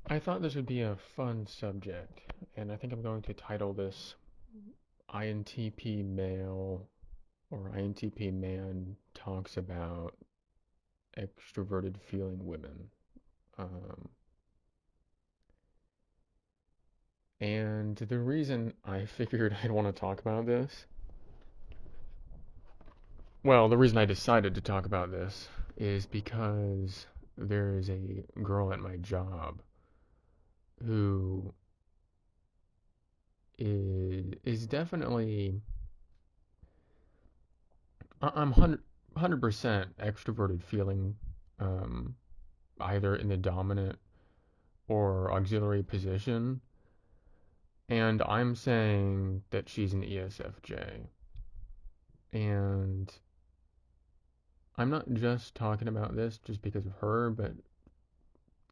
I thought this would be a fun subject, and I think I'm going to title this INTP Male or INTP Man Talks About Extroverted Feeling Women. Um, and the reason I figured I'd want to talk about this, well, the reason I decided to talk about this is because there is a girl at my job who is definitely I'm 100% extroverted feeling, um, either in the dominant or auxiliary position, and I'm saying that she's an ESFJ. And I'm not just talking about this just because of her, but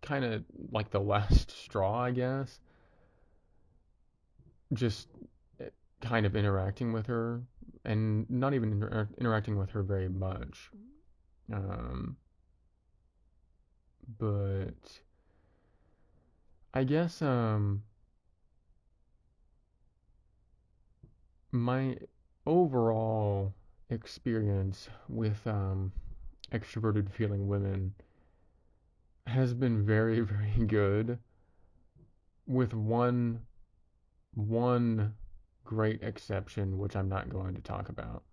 kind of like the last straw, I guess. Just kind of interacting with her, and not even interacting with her very much. Um, but I guess my overall experience with extroverted feeling women has been very, very good, with one great exception, which I'm not going to talk about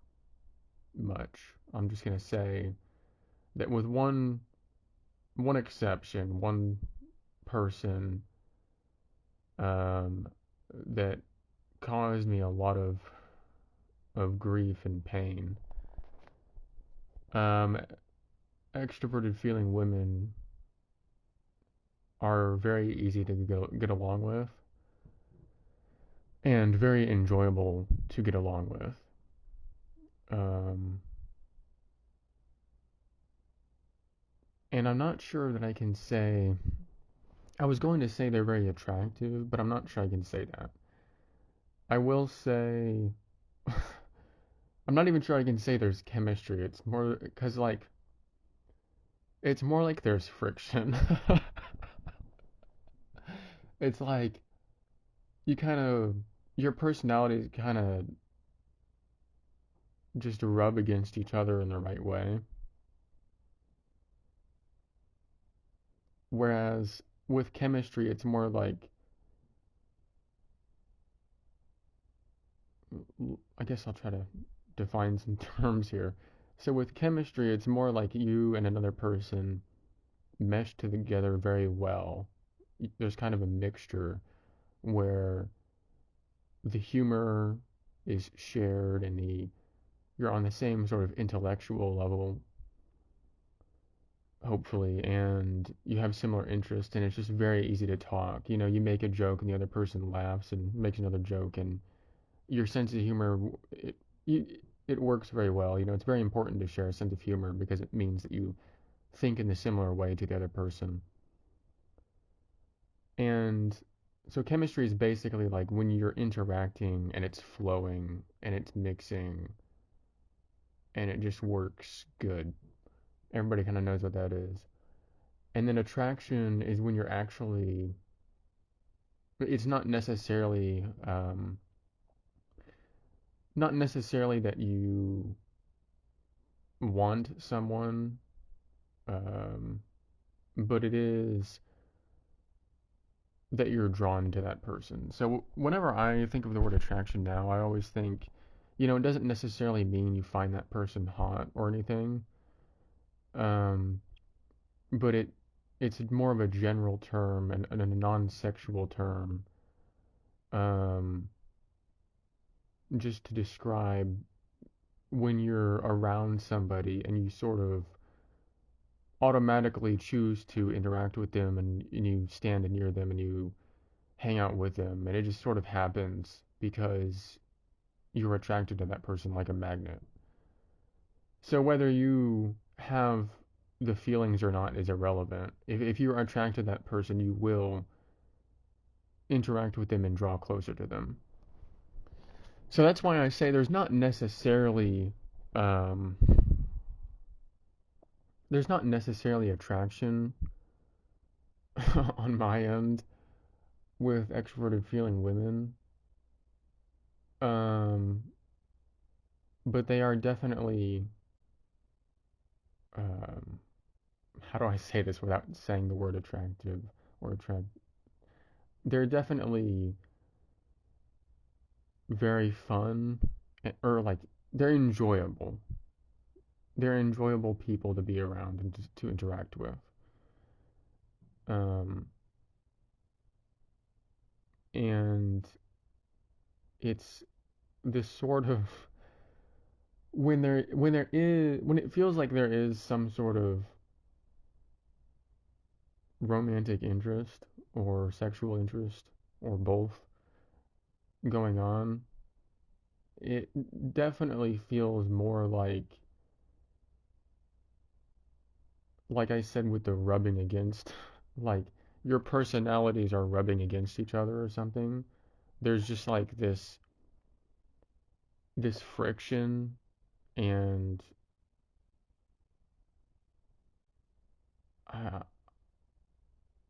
much. I'm just going to say that with one exception, one person um, that caused me a lot of grief and pain. Um, Extroverted feeling women are very easy to get along with and very enjoyable to get along with. Um, and I'm not sure that I can say, I was going to say they're very attractive, but I'm not sure I can say that. I will say, I'm not even sure I can say there's chemistry. It's more, because, like, it's more like there's friction. It's like, you kind of, your personalities kind of just rub against each other in the right way. Whereas with chemistry, it's more like, I guess I'll try to define some terms here. So with chemistry, it's more like you and another person mesh together very well. There's kind of a mixture where the humor is shared and you're on the same sort of intellectual level, hopefully, and you have similar interests, and it's just very easy to talk. You know, you make a joke and the other person laughs and makes another joke, and your sense of humor, it, it works very well. You know, it's very important to share a sense of humor because it means that you think in a similar way to the other person. And so chemistry is basically like when you're interacting and it's flowing and it's mixing and it just works good. Everybody kind of knows what that is. And then attraction is when you're actually, it's not necessarily that you want someone, um, but it is that you're drawn to that person. So whenever I think of the word attraction now, I always think, it doesn't necessarily mean you find that person hot or anything, um, but it's more of a general term and a non-sexual term, um, just to describe when you're around somebody and you sort of automatically choose to interact with them and you stand near them and you hang out with them, and it just sort of happens because you're attracted to that person like a magnet. So whether you have the feelings or not is irrelevant. If you're attracted to that person, you will interact with them and draw closer to them. So that's why I say um, there's not necessarily attraction on my end with extroverted feeling women. Um, but they are definitely, um, how do I say this without saying the word attractive or attract? They're definitely very fun, or like they're enjoyable. They're enjoyable people to be around and to interact with. Um, and it's this sort of when it feels like there is some sort of romantic interest or sexual interest or both going on, it definitely feels more like I said with the rubbing against, like your personalities are rubbing against each other or something. There's just like this friction, and uh,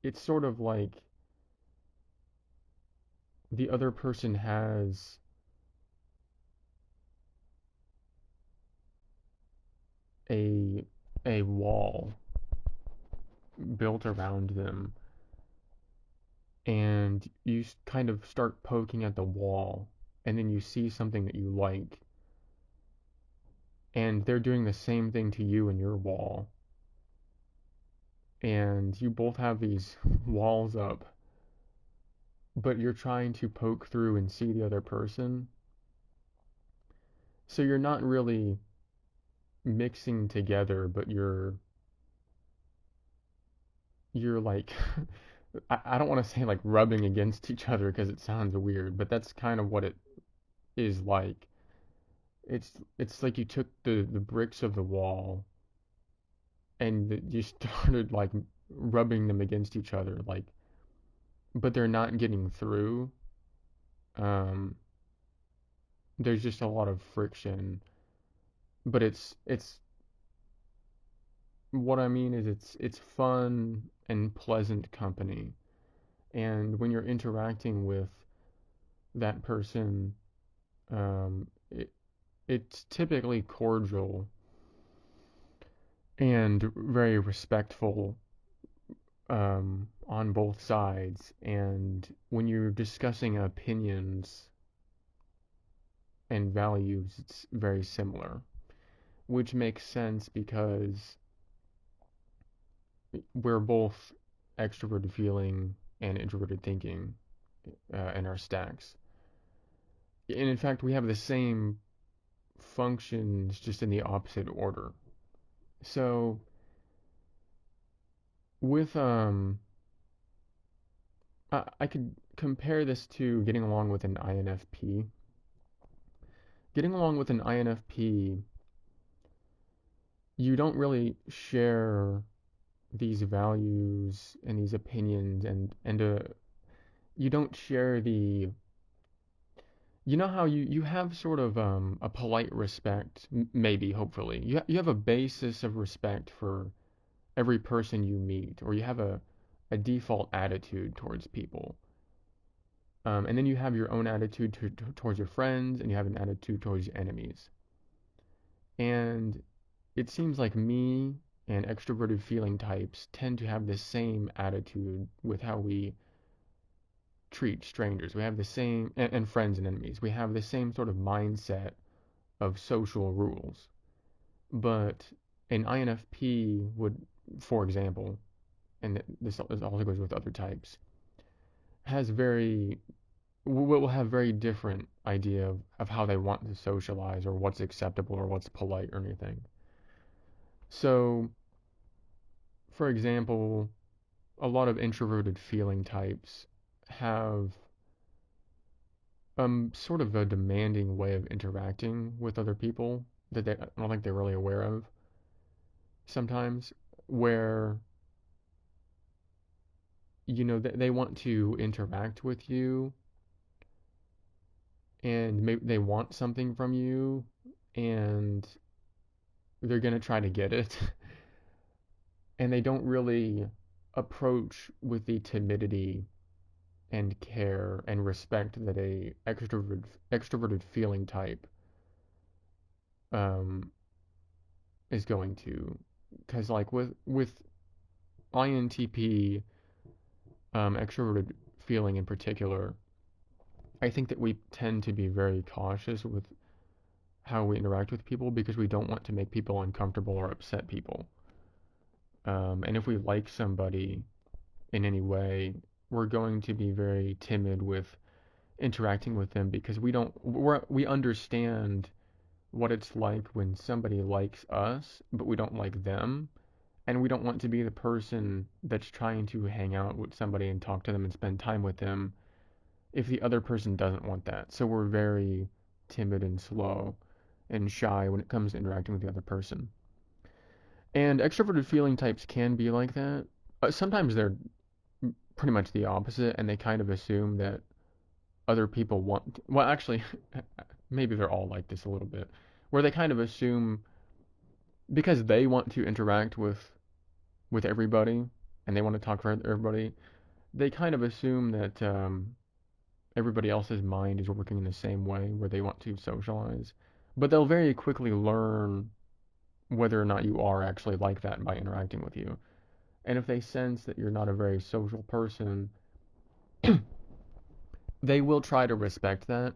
it's sort of like the other person has a a wall built around them, and you kind of start poking at the wall, and then you see something that you like, and they're doing the same thing to you and your wall, and you both have these walls up, but you're trying to poke through and see the other person. So you're not really mixing together, but you're like I don't want to say like rubbing against each other because it sounds weird, but that's kind of what it is like. It's like you took the bricks of the wall and you started like rubbing them against each other, like, but they're not getting through. Um, there's just a lot of friction, but it's what I mean is it's fun and pleasant company, and when you're interacting with that person, um, it's typically cordial and very respectful, on both sides. And when you're discussing opinions and values, it's very similar, which makes sense because we're both extroverted feeling and introverted thinking, in our stacks. And in fact, we have the same functions just in the opposite order. So with I could compare this to getting along with an INFP. Getting along with an INFP, you don't really share these values and these opinions, and you don't share the, you know how you have sort of a polite respect, maybe, hopefully you have a basis of respect for every person you meet, or you have a default attitude towards people. And then you have your own attitude towards your friends, and you have an attitude towards your enemies. And it seems like me and extroverted feeling types tend to have the same attitude with how we treat strangers. We have the same, and friends and enemies. We have the same sort of mindset of social rules. But an INFP would, for example, and this also goes with other types, has very will have very different idea of how they want to socialize, or what's acceptable, or what's polite, or anything. So, for example, a lot of introverted feeling types have sort of a demanding way of interacting with other people that I don't think they're really aware of sometimes, where they want to interact with you, and maybe they want something from you, and they're gonna try to get it, and they don't really. approach with the timidity and care and respect that a extroverted feeling type um, is going to. Because like with INTP, extroverted feeling in particular, I think that we tend to be very cautious with how we interact with people because we don't want to make people uncomfortable or upset people. And if we like somebody in any way, we're going to be very timid with interacting with them because we understand what it's like when somebody likes us, but we don't like them. And we don't want to be the person that's trying to hang out with somebody and talk to them and spend time with them if the other person doesn't want that. So we're very timid and slow and shy when it comes to interacting with the other person. And extroverted feeling types can be like that. Sometimes they're pretty much the opposite and they kind of assume that other people want, well, actually, maybe they're all like this a little bit, where they kind of assume because they want to interact with everybody and they want to talk for everybody, they kind of assume that everybody else's mind is working in the same way where they want to socialize. But they'll very quickly learn whether or not you are actually like that by interacting with you. And if they sense that you're not a very social person, they will try to respect that.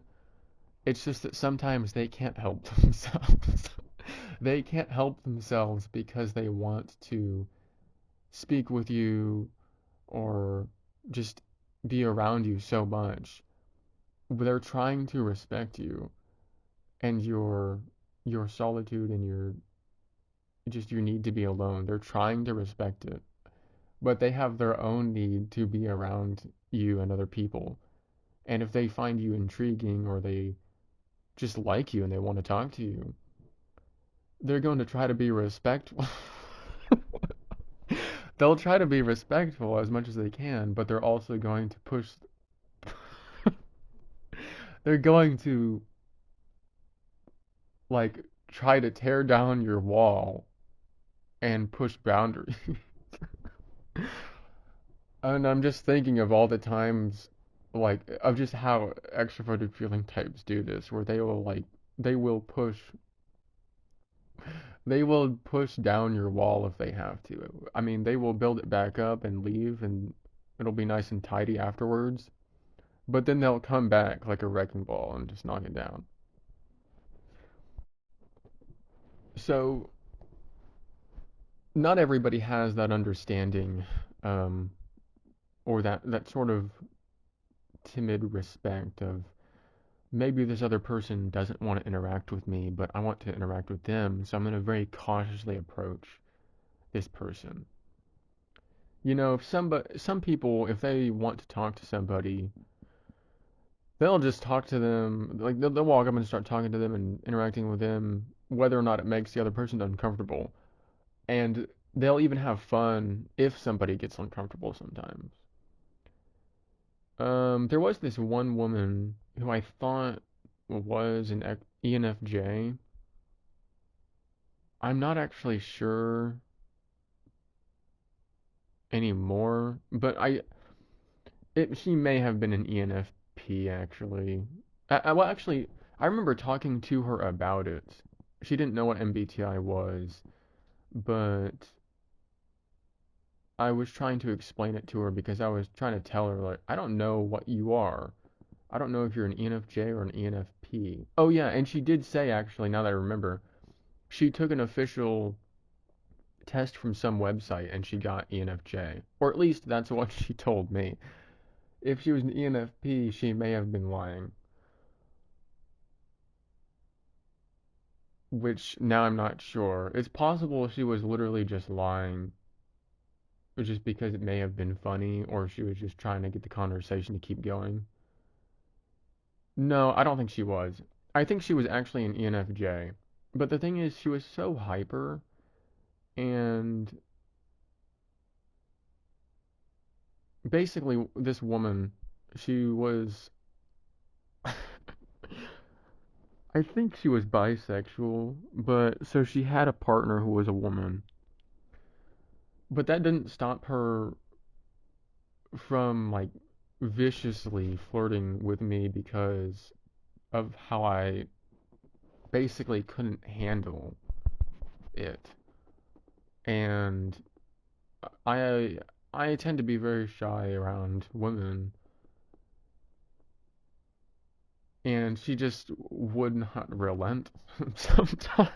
It's just that sometimes they can't help themselves. They can't help themselves because they want to speak with you or just be around you so much. They're trying to respect you and your solitude and your need to be alone. They're trying to respect it, but they have their own need to be around you and other people. And if they find you intriguing or they just like you and they want to talk to you, they're going to try to be respectful. They'll try to be respectful as much as they can, but they're also going to push. They're going to like try to tear down your wall and push boundaries. And I'm just thinking of all the times, like, of just how extroverted feeling types do this, where they will push, they will push down your wall if they have to. I mean, they will build it back up and leave, and it'll be nice and tidy afterwards. But then they'll come back like a wrecking ball and just knock it down. So, not everybody has that understanding, um, or that sort of timid respect of maybe this other person doesn't want to interact with me, but I want to interact with them, so I'm going to very cautiously approach this person. If some people, if they want to talk to somebody, they'll just talk to them, like they'll walk up and start talking to them and interacting with them, whether or not it makes the other person uncomfortable. And they'll even have fun if somebody gets uncomfortable sometimes. There was this one woman who I thought was an ENFJ. I'm not actually sure anymore, but she may have been an ENFP actually. Well, actually, I remember talking to her about it. She didn't know what MBTI was, but I was trying to explain it to her because I was trying to tell her like I don't know what you are. I don't know if you're an ENFJ or an ENFP. Oh yeah, and she did say actually, now that I remember, she took an official test from some website and she got ENFJ. Or at least that's what she told me. If she was an ENFP, she may have been lying. Which now I'm not sure. It's possible she was literally just lying, just because it may have been funny, or she was just trying to get the conversation to keep going. No, I don't think she was. I think she was actually an ENFJ. But the thing is, she was so hyper, and basically, this woman, she was. I think she was bisexual, but so she had a partner who was a woman. But that didn't stop her from like viciously flirting with me because of how I basically couldn't handle it. And I I tend to be very shy around women, and she just would not relent sometimes.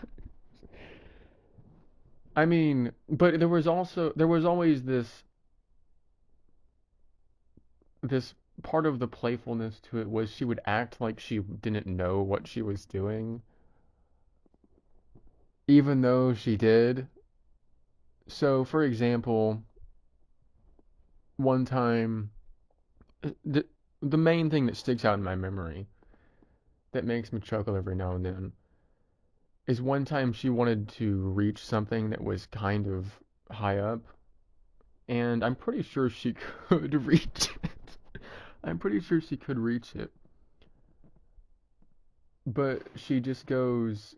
I mean, but there was always this part of the playfulness to it was she would act like she didn't know what she was doing, even though she did. So, for example, one time, the the main thing that sticks out in my memory that makes me chuckle every now and then is one time she wanted to reach something that was kind of high up, and I'm pretty sure she could reach it. I'm pretty sure she could reach it, but she just goes.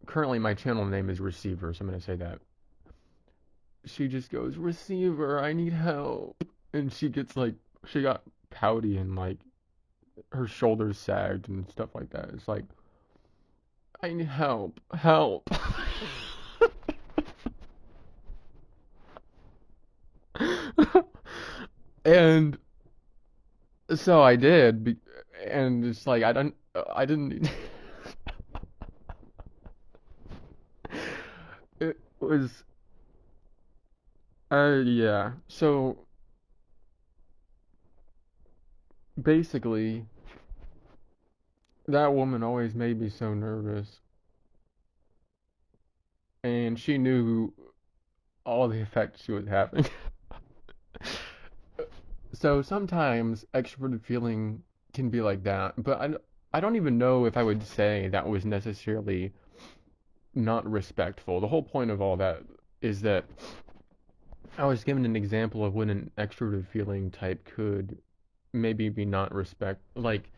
Currently, my channel name is Receiver, so I'm gonna say that. She just goes, Receiver, I need help, and she got pouty and like her shoulders sagged and stuff like that. It's like, I need help, help. And so I did, and it's like I didn't. It was, yeah. So basically, that woman always made me so nervous, and she knew all the effects she was having. So sometimes extroverted feeling can be like that, but I don't even know if I would say that was necessarily not respectful. The whole point of all that is that I was given an example of when an extroverted feeling type could maybe be not respect, like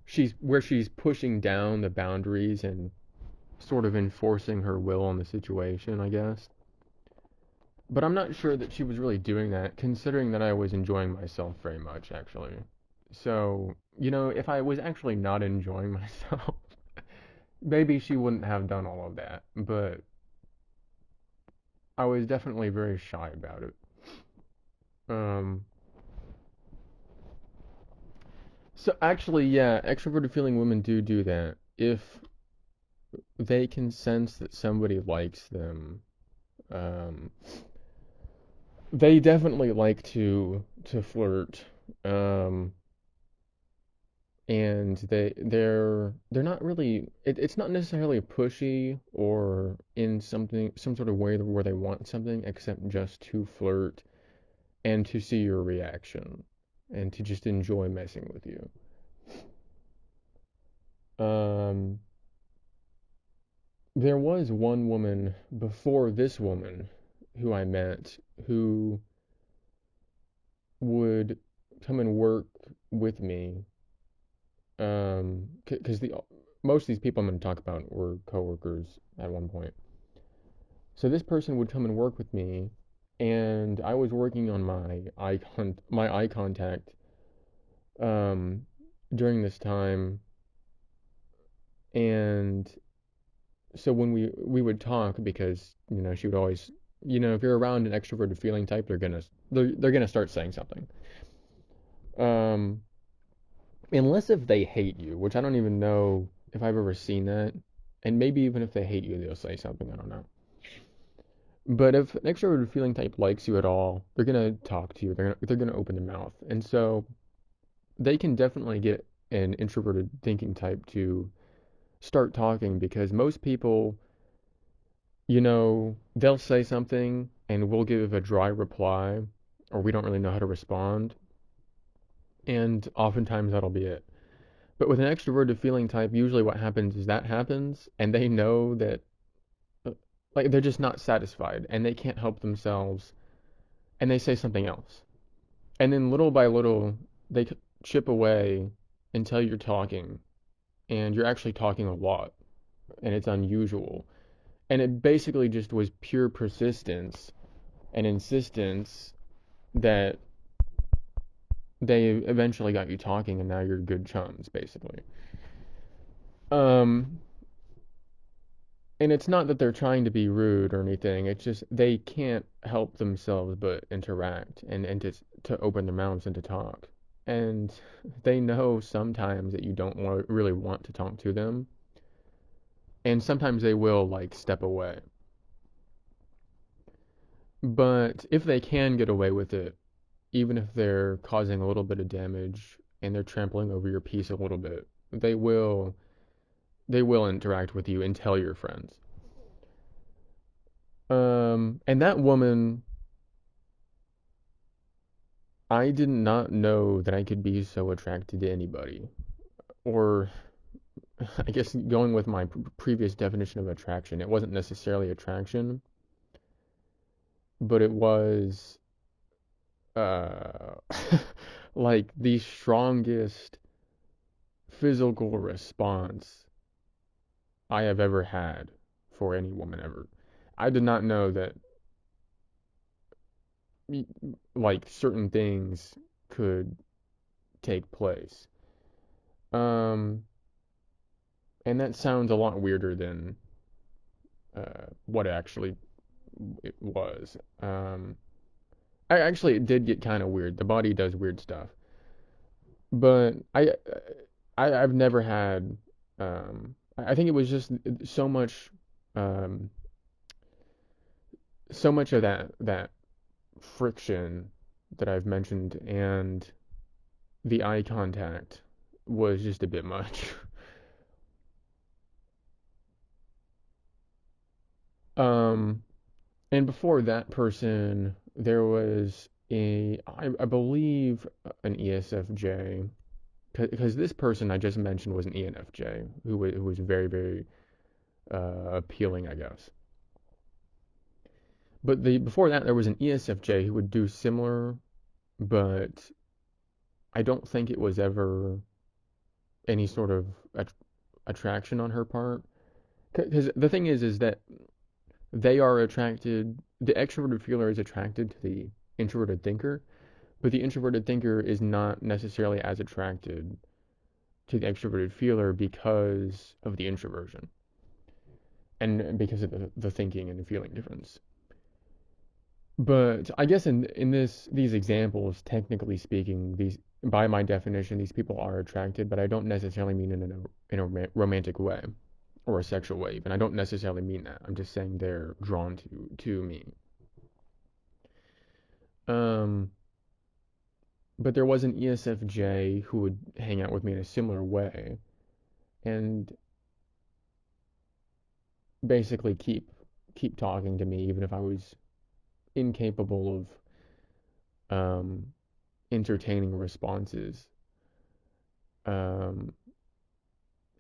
she's pushing down the boundaries and sort of enforcing her will on the situation, I guess. But I'm not sure that she was really doing that, considering that I was enjoying myself very much, actually. So, if I was actually not enjoying myself, maybe she wouldn't have done all of that. But I was definitely very shy about it. Um, so actually, yeah, extroverted feeling women do that. If they can sense that somebody likes them, um, they definitely like to flirt. Um, and they're not really it's not necessarily pushy or in some sort of way where they want something except just to flirt and to see your reaction and to just enjoy messing with you. um there was one woman before this woman who I met who would come and work with me, because the most of these people I'm going to talk about were coworkers at one point. So this person would come and work with me, and I was working on my eye contact um, during this time, and so when we would talk, because she would always, if you're around an extroverted feeling type, they're gonna start saying something. Um, Unless if they hate you, which I don't even know if I've ever seen that, and maybe even if they hate you, they'll say something. I don't know. But if an extroverted feeling type likes you at all, they're gonna talk to you. They're gonna open their mouth, and so they can definitely get an introverted thinking type to start talking because most people, they'll say something and we'll give a dry reply, or we don't really know how to respond, and oftentimes that'll be it. But with an extroverted feeling type, usually what happens is that happens, and they know that, like, they're just not satisfied and they can't help themselves, and they say something else. And then little by little, they chip away until you're talking, and you're actually talking a lot, and it's unusual. And it basically just was pure persistence and insistence that they eventually got you talking, and now you're good chums, basically. Um, and it's not that they're trying to be rude or anything. It's just they can't help themselves but interact and to open their mouths and to talk. And they know sometimes that you don't really want to talk to them, and sometimes they will like step away. But if they can get away with it, even if they're causing a little bit of damage and they're trampling over your peace a little bit, they will interact with you and tell your friends. And that woman, I did not know that I could be so attracted to anybody. Or I guess going with my previous definition of attraction, it wasn't necessarily attraction, but it was uh like the strongest physical response I have ever had for any woman ever. I did not know that like certain things could take place. Um, and that sounds a lot weirder than what actually it was. It did get kind of weird. The body does weird stuff, but I've never had. I think it was just so much, um, so much of that friction that I've mentioned, and the eye contact was just a bit much. Um, and before that person, there was I believe, an ESFJ, because this person I just mentioned was an ENFJ who was very, very appealing, I guess. But before that, there was an ESFJ who would do similar, but I don't think it was ever any sort of attraction on her part. Because the thing is that they are attracted, the extroverted feeler is attracted to the introverted thinker, but the introverted thinker is not necessarily as attracted to the extroverted feeler because of the introversion and because of the thinking and the feeling difference. But I guess in these examples, technically speaking, these by my definition, these people are attracted, but I don't necessarily mean in a romantic way or a sexual way. Even I don't necessarily mean that. I'm just saying they're drawn to me. Um, but there was an ESFJ who would hang out with me in a similar way and basically keep talking to me even if I was incapable of entertaining responses. Um,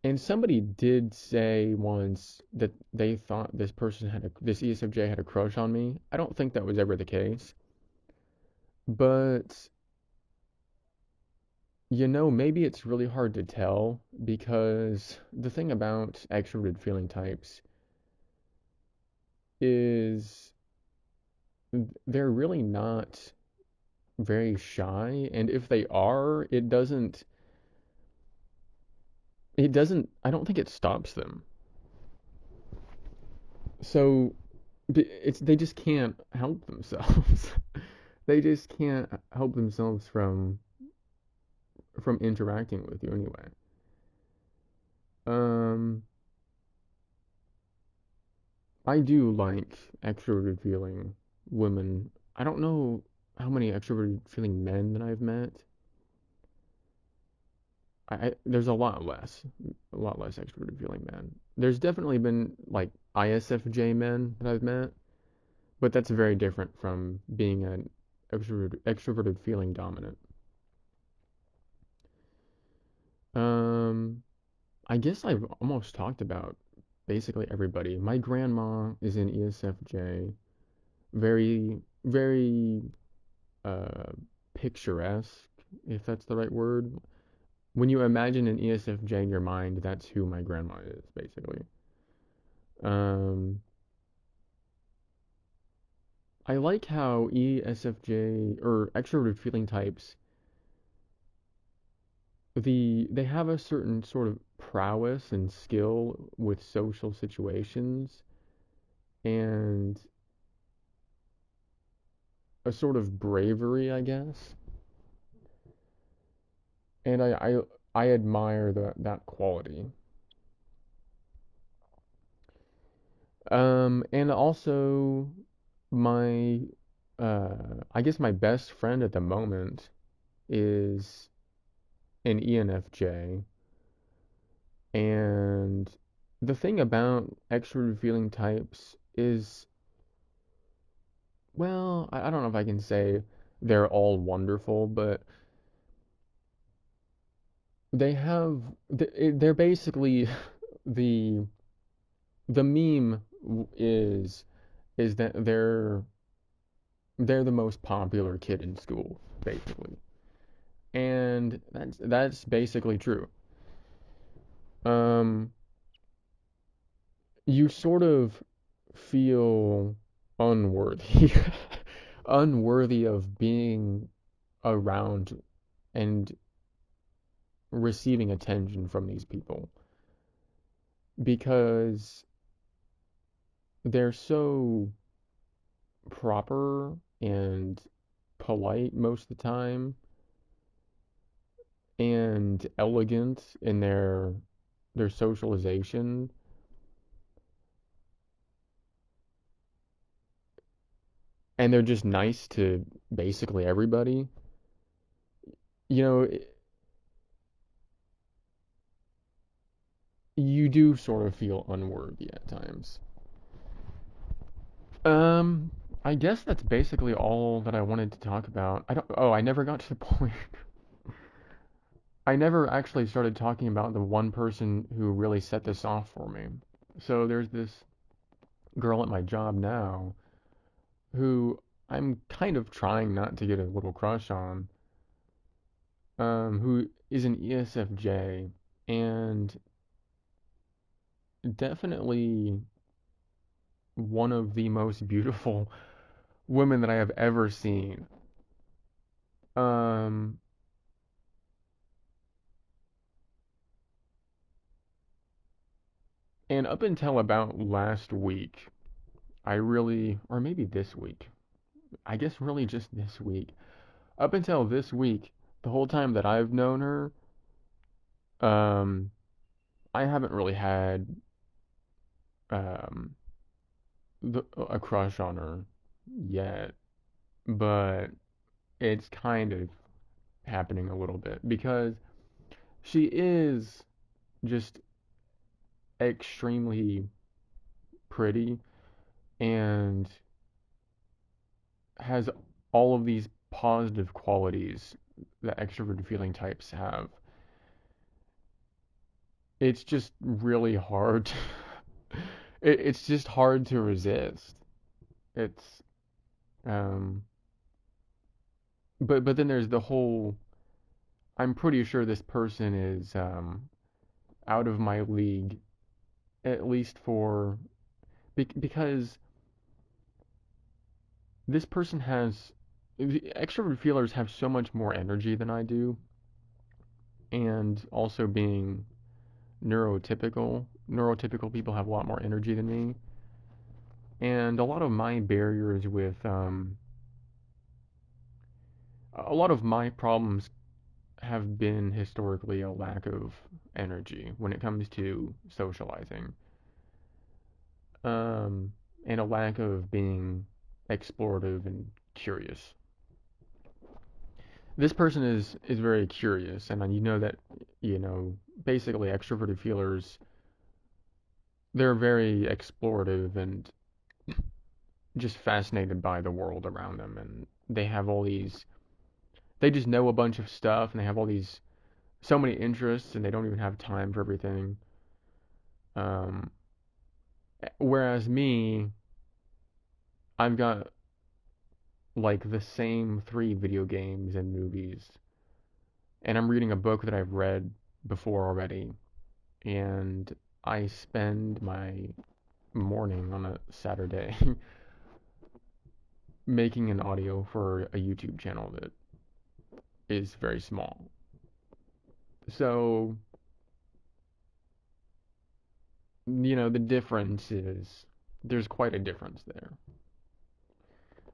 and somebody did say once that they thought this ESFJ had a crush on me. I don't think that was ever the case, but maybe it's really hard to tell because the thing about extroverted feeling types is they're really not very shy, and if they are, I don't think it stops them. So they just can't help themselves. They just can't help themselves from interacting with you anyway. Um, I do like extroverted feeling women. I don't know how many extroverted feeling men that I've met. There's a lot less extroverted feeling men. There's definitely been like ISFJ men that I've met, but that's very different from being an extroverted feeling dominant. Um, I guess I've almost talked about basically everybody. My grandma is an ESFJ, very, very uh, picturesque, if that's the right word. When you imagine an ESFJ in your mind, that's who my grandma is, basically. Um, I like how ESFJ or extroverted feeling types they have a certain sort of prowess and skill with social situations and a sort of bravery, I guess. And I admire that quality. And also my I guess my best friend at the moment is an ENFJ. And the thing about extroverted feeling types is, well, I don't know if I can say they're all wonderful, but they have they're basically the the meme is that they're the most popular kid in school, basically. And that's basically true. Um, you sort of feel unworthy, unworthy of being around and receiving attention from these people because they're so proper and polite most of the time and elegant in their socialization, and they're just nice to basically everybody. You know, you do sort of feel unworthy at times. Um, I guess that's basically all that I wanted to talk about. I never got to the point. I never actually started talking about the one person who really set this off for me. So there's this girl at my job now who I'm kind of trying not to get a little crush on, who is an ESFJ and definitely one of the most beautiful women that I have ever seen. Um, and up until about last week, I really, or maybe this week, I guess really just this week, up until this week, the whole time that I've known her, um, I haven't really had um a crush on her yet, but it's kind of happening a little bit because she is just extremely pretty and has all of these positive qualities that extroverted feeling types have. It's just really hard. It's just hard to resist. It's um, but then there's the whole. I'm pretty sure this person is out of my league, at least for because this person has extrovert feelers have so much more energy than I do, and also being neurotypical people have a lot more energy than me, and a lot of my barriers with a lot of my problems have been historically a lack of energy when it comes to socializing, um, and a lack of being explorative and curious. This person is very curious, and you know that basically extroverted feelers, they're very explorative and just fascinated by the world around them, and they just know a bunch of stuff, and they have all these so many interests, and they don't even have time for everything. Um, whereas me, I've got like the same three video games and movies, and I'm reading a book that I've read before already, and I spend my morning on a Saturday making an audio for a YouTube channel that is very small. So, the difference is there's quite a difference there.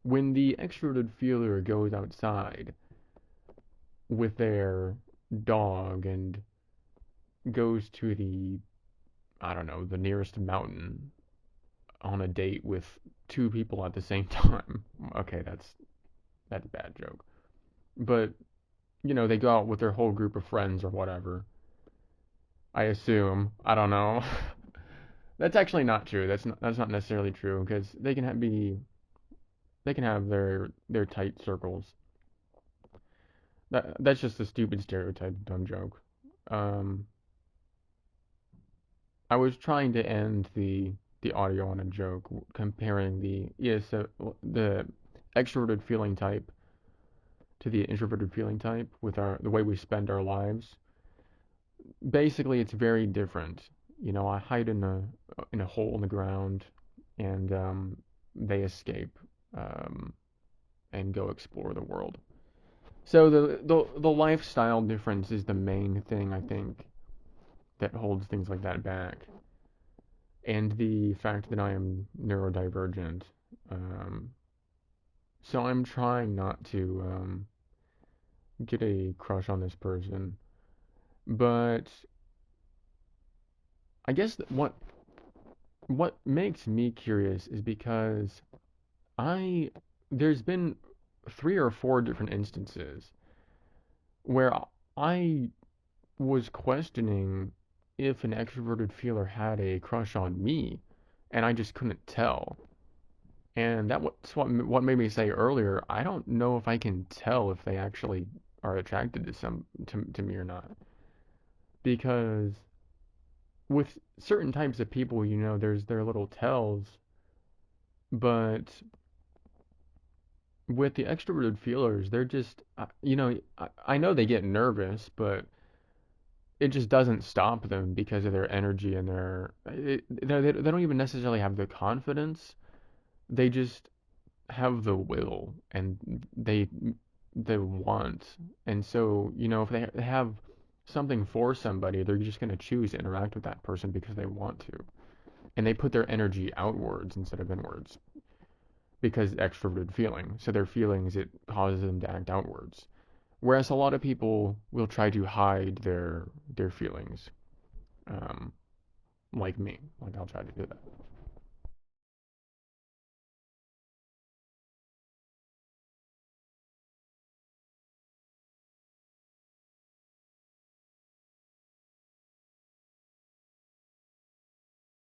When the extroverted feeler goes outside with their dog and goes to I don't know, the nearest mountain on a date with two people at the same time. Okay, that's a bad joke. But, they go out with their whole group of friends or whatever. I assume. I don't know. That's actually not true. That's not necessarily true because they can have their tight circles. That's just a stupid stereotype, dumb joke. Um, I was trying to end the audio on a joke comparing the extroverted feeling type to the introverted feeling type with the way we spend our lives. Basically, it's very different. I hide in a hole in the ground, and they escape um, and go explore the world. So the lifestyle difference is the main thing I think that holds things like that back, and the fact that I am neurodivergent. Um, so I'm trying not to get a crush on this person, but I guess what makes me curious is because I there's been 3 or 4 different instances where I was questioning if an extroverted feeler had a crush on me, and I just couldn't tell. And that's what made me say earlier, I don't know if I can tell if they actually are attracted to me or not. Because with certain types of people, there's their little tells, but with the extroverted feelers, they're just, I know they get nervous, but it just doesn't stop them because of their energy and they don't even necessarily have the confidence. They just have the will and they want. And so, if they have something for somebody, they're just going to choose to interact with that person because they want to. And they put their energy outwards instead of inwards because extroverted feeling. So their feelings, it causes them to act outwards. Whereas a lot of people will try to hide their feelings, um, like me. Like I'll try to do that.